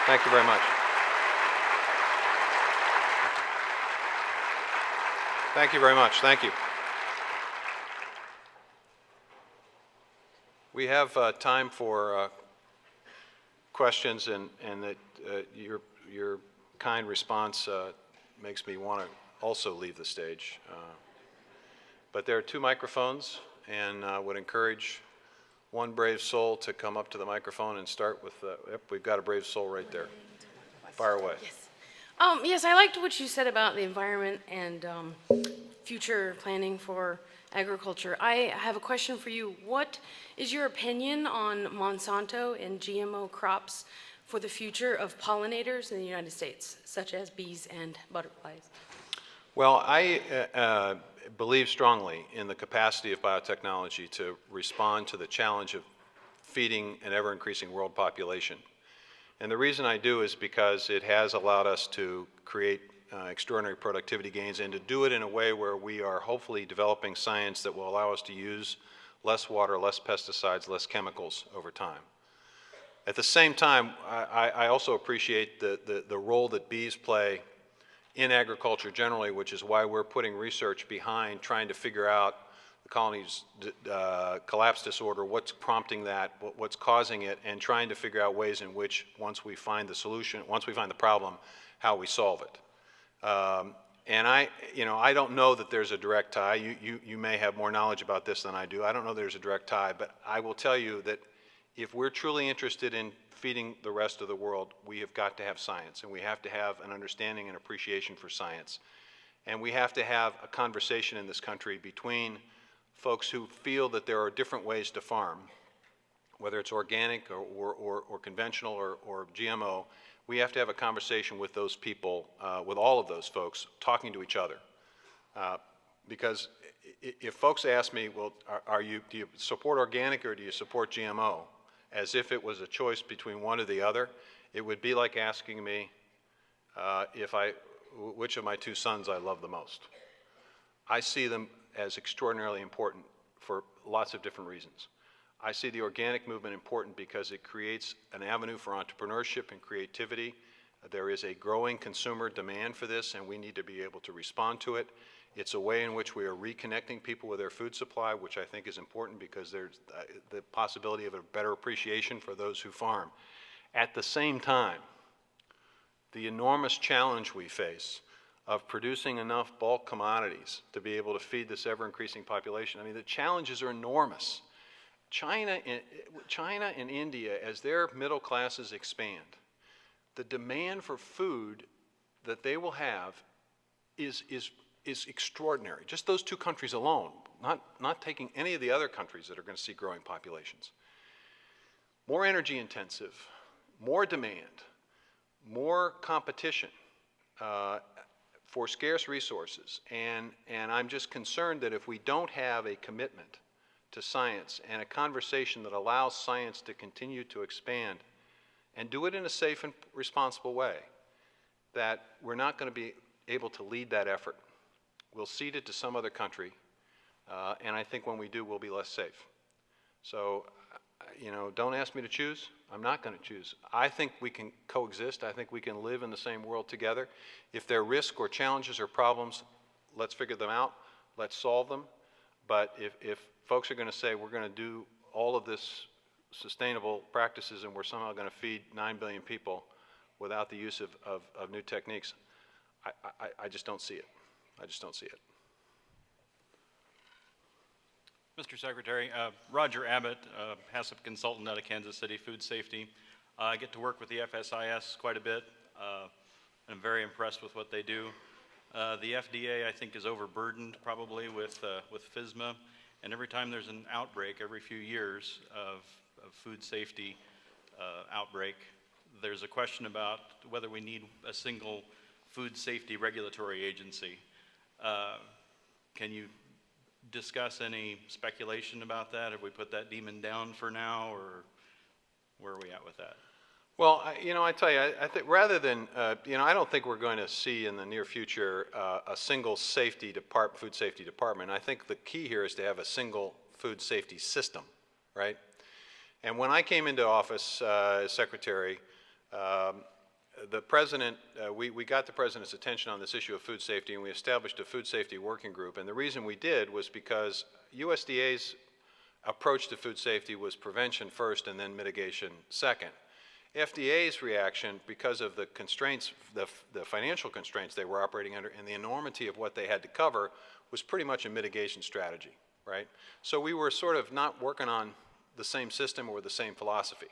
Thank you very much. Thank you very much. Thank you. We have time for questions, and that your kind response makes me want to also leave the stage. But there are 2 microphones, and I would encourage one brave soul to come up to the microphone and start with, yep, we've got a brave soul right there. Fire away. Yes. Yes, I liked what you said about the environment and future planning for agriculture. I have a question for you. What is your opinion on Monsanto and GMO crops for the future of pollinators in the United States, such as bees and butterflies? Well, I believe strongly in the capacity of biotechnology to respond to the challenge of feeding an ever-increasing world population. And the reason I do is because it has allowed us to create extraordinary productivity gains and to do it in a way where we are hopefully developing science that will allow us to use less water, less pesticides, less chemicals over time. At the same time, I also appreciate the role that bees play in agriculture generally, which is why we're putting research behind trying to figure out the colony's collapse disorder, what's prompting that, what's causing it, and trying to figure out ways in which, once we find the solution, once we find the problem, how we solve it. And I don't know that there's a direct tie. You may have more knowledge about this than I do. I don't know there's a direct tie, but I will tell you that if we're truly interested in feeding the rest of the world, we have got to have science, and we have to have an understanding and appreciation for science. And we have to have a conversation in this country between folks who feel that there are different ways to farm, whether it's organic or conventional or GMO. We have to have a conversation with those people, with all of those folks, talking to each other. Because if folks ask me, well, do you support organic or do you support GMO? As if it was a choice between one or the other, it would be like asking me which of my 2 sons I love the most. I see them as extraordinarily important for lots of different reasons. I see the organic movement important because it creates an avenue for entrepreneurship and creativity. There is a growing consumer demand for this, and we need to be able to respond to it. It's a way in which we are reconnecting people with their food supply, which I think is important because there's the possibility of a better appreciation for those who farm. At the same time, the enormous challenge we face of producing enough bulk commodities to be able to feed this ever-increasing population, I mean, the challenges are enormous. China and India, as their middle classes expand, the demand for food that they will have is extraordinary. Just those two countries alone, not taking any of the other countries that are going to see growing populations. More energy intensive, more demand, more competition for scarce resources. And I'm just concerned that if we don't have a commitment to science and a conversation that allows science to continue to expand and do it in a safe and responsible way, that we're not going to be able to lead that effort. We'll cede it to some other country, and I think when we do, we'll be less safe. So, you know, don't ask me to choose. I'm not going to choose. I think we can coexist. I think we can live in the same world together. If there are risks or challenges or problems, let's figure them out. Let's solve them. But if folks are going to say we're going to do all of this sustainable practices and we're somehow going to feed 9 billion people without the use of new techniques, I just don't see it. I just don't see it. Mr. Secretary, Roger Abbott, HACCP consultant out of Kansas City, food safety. I get to work with the FSIS quite a bit. I'm very impressed with what they do. The FDA, I think, is overburdened probably with FSMA, and every time there's an outbreak, every few years of food safety outbreak, there's a question about whether we need a single food safety regulatory agency. Can you discuss any speculation about that? Have we put that demon down for now, or where are we at with that? Well, I tell you, I think rather than, I don't think we're going to see in the near future a single food safety department. I think the key here is to have a single food safety system, right? And when I came into office as secretary, the president, we got the president's attention on this issue of food safety, and we established a food safety working group. And the reason we did was because USDA's approach to food safety was prevention first and then mitigation second. FDA's reaction, because of the constraints, the financial constraints they were operating under and the enormity of what they had to cover, was pretty much a mitigation strategy, right? So we were sort of not working on the same system or the same philosophy.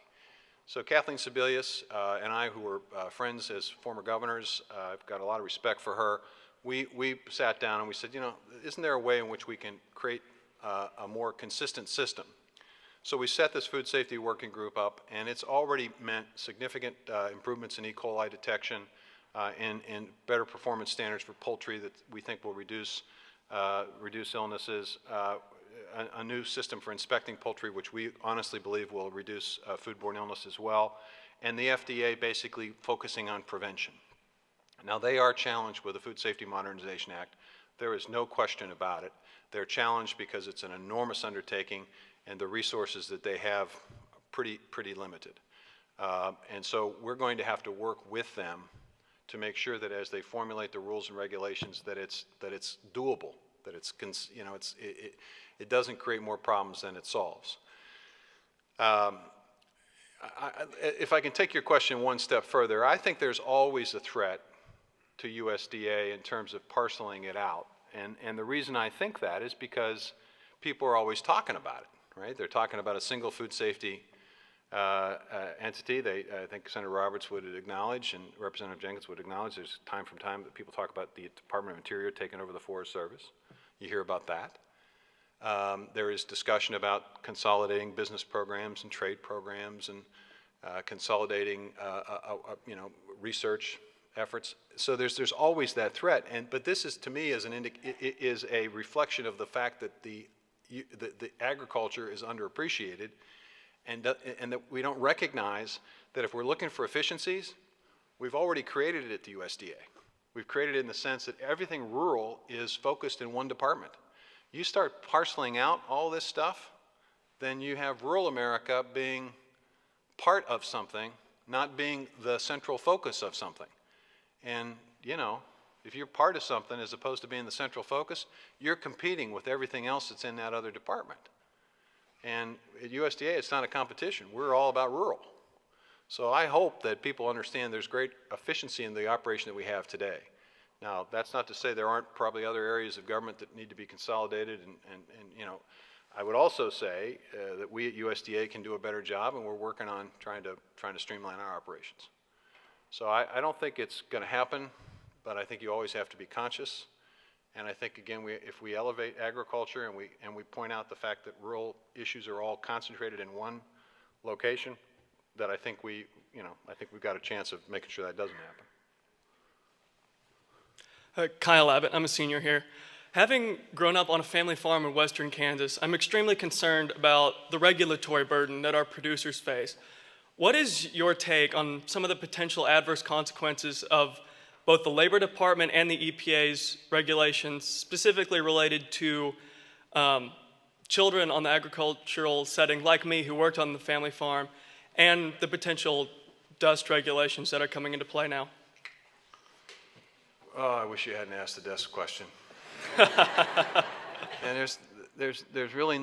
So Kathleen Sebelius and I, who were friends as former governors, I've got a lot of respect for her. We sat down and we said, isn't there a way in which we can create a more consistent system? So we set this food safety working group up, and it's already meant significant improvements in E. coli detection and better performance standards for poultry that we think will reduce illnesses. A new system for inspecting poultry, which we honestly believe will reduce foodborne illness as well, and the FDA basically focusing on prevention. Now, they are challenged with the Food Safety Modernization Act. There is no question about it. They're challenged because it's an enormous undertaking, and the resources that they have are pretty limited. And so we're going to have to work with them to make sure that as they formulate the rules and regulations that it's doable, that it doesn't create more problems than it solves. If I can take your question one step further, I think there's always a threat to USDA in terms of parceling it out. And the reason I think that is because people are always talking about it, right? They're talking about a single food safety entity. I think Senator Roberts would acknowledge and Representative Jenkins would acknowledge there's time from time that people talk about the Department of Interior taking over the Forest Service. You hear about that. There is discussion about consolidating business programs and trade programs and consolidating research efforts. So there's always that threat. But this is, to me, is a reflection of the fact that the agriculture is underappreciated, and that we don't recognize that if we're looking for efficiencies, we've already created it at the USDA. We've created it in the sense that everything rural is focused in one department. You start parceling out all this stuff, then you have rural America being part of something, not being the central focus of something. And, you know, if you're part of something as opposed to being the central focus, you're competing with everything else that's in that other department. And at USDA, it's not a competition. We're all about rural. So I hope that people understand there's great efficiency in the operation that we have today. Now, that's not to say there aren't probably other areas of government that need to be consolidated, and you know, I would also say that we at USDA can do a better job, and we're working on trying to streamline our operations. So I don't think it's going to happen, but I think you always have to be conscious. And I think, again, if we elevate agriculture and we point out the fact that rural issues are all concentrated in one location, that I think we've got a chance of making sure that doesn't happen. Kyle Abbott, I'm a senior here. Having grown up on a family farm in western Kansas, I'm extremely concerned about the regulatory burden that our producers face. What is your take on some of the potential adverse consequences of both the Labor Department and the EPA's regulations, specifically related to children on the agricultural setting like me who worked on the family farm, and the potential dust regulations that are coming into play now? Oh, I wish you hadn't asked the dust question. And there's really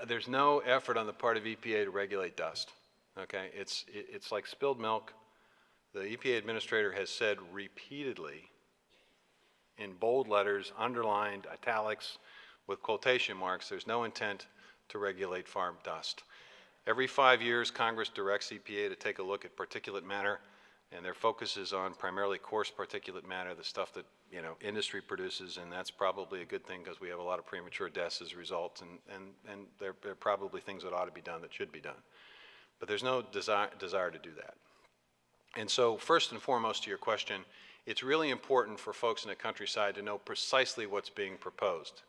there's no effort on the part of EPA to regulate dust. Okay, it's like spilled milk. The EPA administrator has said repeatedly, in bold letters, underlined, italics, with quotation marks, there's no intent to regulate farm dust. Every 5 years, Congress directs EPA to take a look at particulate matter, and their focus is on primarily coarse particulate matter, the stuff that, you know, industry produces, and that's probably a good thing because we have a lot of premature deaths as a result, and there are probably things that ought to be done that should be done. But there's no desire to do that. And so first and foremost to your question, it's really important for folks in the countryside to know precisely what's being proposed,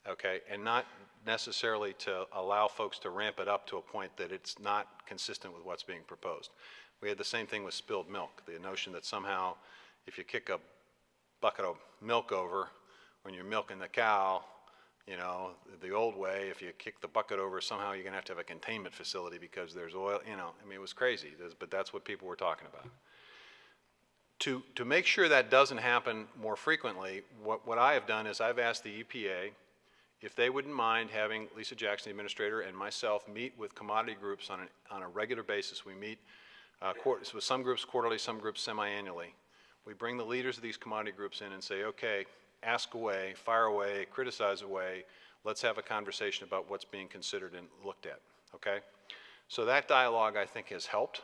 okay, and not necessarily to allow folks to ramp it up to a point that it's not consistent with what's being proposed. We had the same thing with spilled milk, the notion that somehow if you kick a bucket of milk over when you're milking the cow, you know, the old way, if you kick the bucket over, somehow you're going to have a containment facility because there's oil, you know, I mean, it was crazy, but that's what people were talking about. To make sure that doesn't happen more frequently, what I have done is I've asked the EPA if they wouldn't mind having Lisa Jackson, the administrator, and myself meet with commodity groups on a regular basis. We meet with some groups quarterly, some groups semi-annually. We bring the leaders of these commodity groups in and say, okay, ask away, fire away, criticize away, let's have a conversation about what's being considered and looked at, okay? So that dialogue, I think, has helped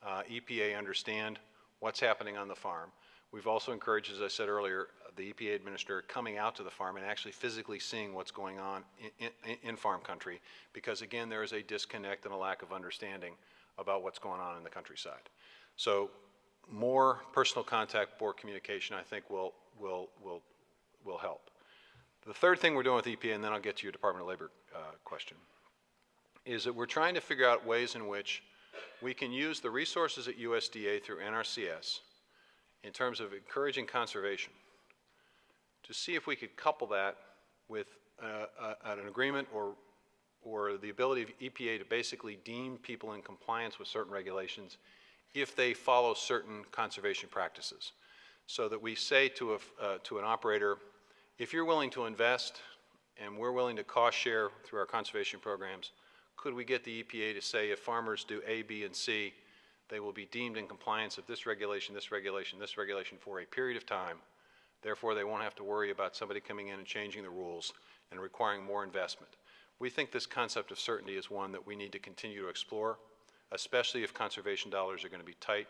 EPA understand what's happening on the farm. We've also encouraged, as I said earlier, the EPA administrator coming out to the farm and actually physically seeing what's going on in farm country, because again, there is a disconnect and a lack of understanding about what's going on in the countryside. So more personal contact, more communication, I think will help. The third thing we're doing with EPA, and then I'll get to your Department of Labor question, is that we're trying to figure out ways in which we can use the resources at USDA through NRCS in terms of encouraging conservation to see if we could couple that with an agreement or the ability of EPA to basically deem people in compliance with certain regulations if they follow certain conservation practices. So that we say to an operator, if you're willing to invest and we're willing to cost share through our conservation programs, could we get the EPA to say if farmers do A, B, and C, they will be deemed in compliance of this regulation, this regulation, this regulation for a period of time. Therefore, they won't have to worry about somebody coming in and changing the rules and requiring more investment. We think this concept of certainty is one that we need to continue to explore, especially if conservation dollars are going to be tight.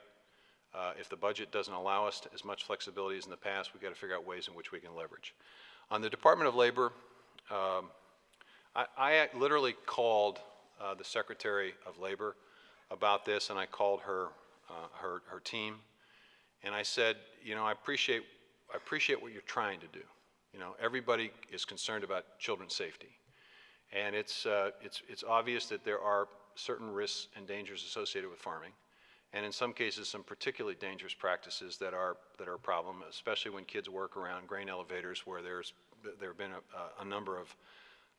If the budget doesn't allow us as much flexibility as in the past, we've got to figure out ways in which we can leverage. On the Department of Labor, I literally called the Secretary of Labor about this, and I called her team, and I said, you know, I appreciate what you're trying to do. You know, everybody is concerned about children's safety, and it's obvious that there are certain risks and dangers associated with farming, and in some cases some particularly dangerous practices that are a problem, especially when kids work around grain elevators where there have been a number of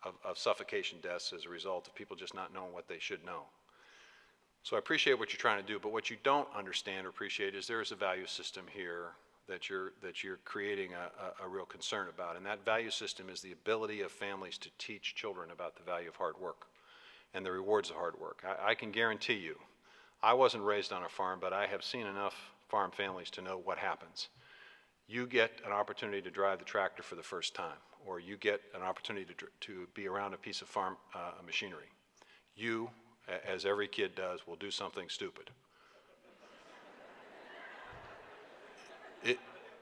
of suffocation deaths as a result of people just not knowing what they should know. So I appreciate what you're trying to do, but what you don't understand or appreciate is there is a value system here that you're creating a real concern about. And that value system is the ability of families to teach children about the value of hard work and the rewards of hard work. I can guarantee you, I wasn't raised on a farm, but I have seen enough farm families to know what happens. You get an opportunity to drive the tractor for the first time, or you get an opportunity to be around a piece of farm machinery. You, as every kid does, will do something stupid.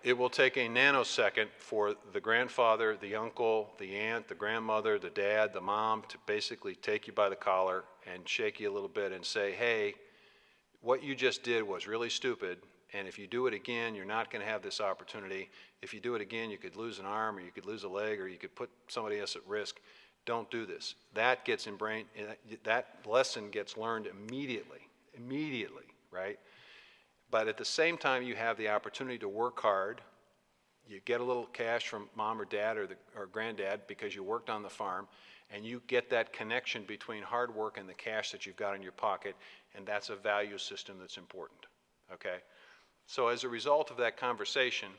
It will take a nanosecond for the grandfather, the uncle, the aunt, the grandmother, the dad, the mom to basically take you by the collar and shake you a little bit and say, hey, what you just did was really stupid, and if you do it again, you're not going to have this opportunity. If you do it again, you could lose an arm, or you could lose a leg, or you could put somebody else at risk. Don't do this. That gets ingrained, that lesson gets learned immediately, right? But at the same time, you have the opportunity to work hard. You get a little cash from mom or dad or granddad because you worked on the farm, and you get that connection between hard work and the cash that you've got in your pocket, and that's a value system that's important, okay? So as a result of that conversation,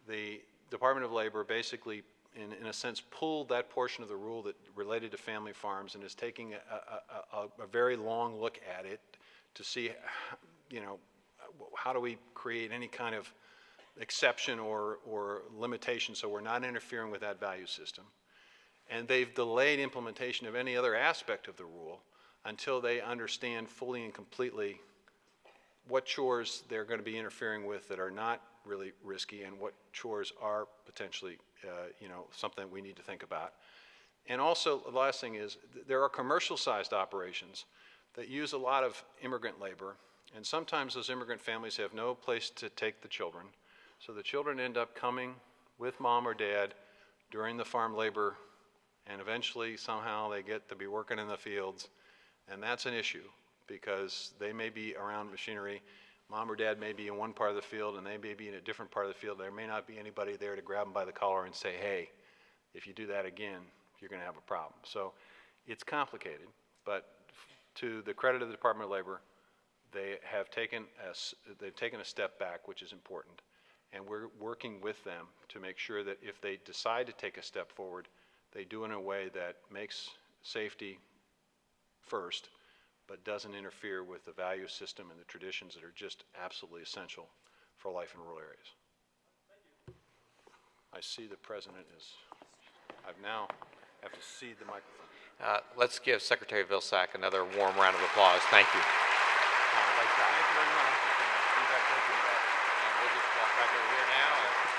the Department of Labor basically, in a sense, pulled that portion of the rule that related to family farms and is taking a very long look at it to see, you know, how do we create any kind of exception or limitation so we're not interfering with that value system. And they've delayed implementation of any other aspect of the rule until they understand fully and completely what chores they're going to be interfering with that are not really risky and what chores are potentially you know, something we need to think about. And also, the last thing is, there are commercial-sized operations that use a lot of immigrant labor, and sometimes those immigrant families have no place to take the children, so the children end up coming with mom or dad during the farm labor, and eventually, somehow, they get to be working in the fields, and that's an issue, because they may be around machinery, mom or dad may be in one part of the field, and they may be in a different part of the field. There may not be anybody there to grab them by the collar and say, hey, if you do that again, you're going to have a problem. So it's complicated, but to the credit of the Department of Labor, they have taken a step back, which is important, and we're working with them to make sure that if they decide to take a step forward, they do it in a way that makes safety first, but doesn't interfere with the value system and the traditions that are just absolutely essential for life in rural areas. I see the president is, I've now have to cede the microphone. Let's give Secretary Vilsack another warm round of applause. Thank you. Thank you very much. And we'll just walk back over here now.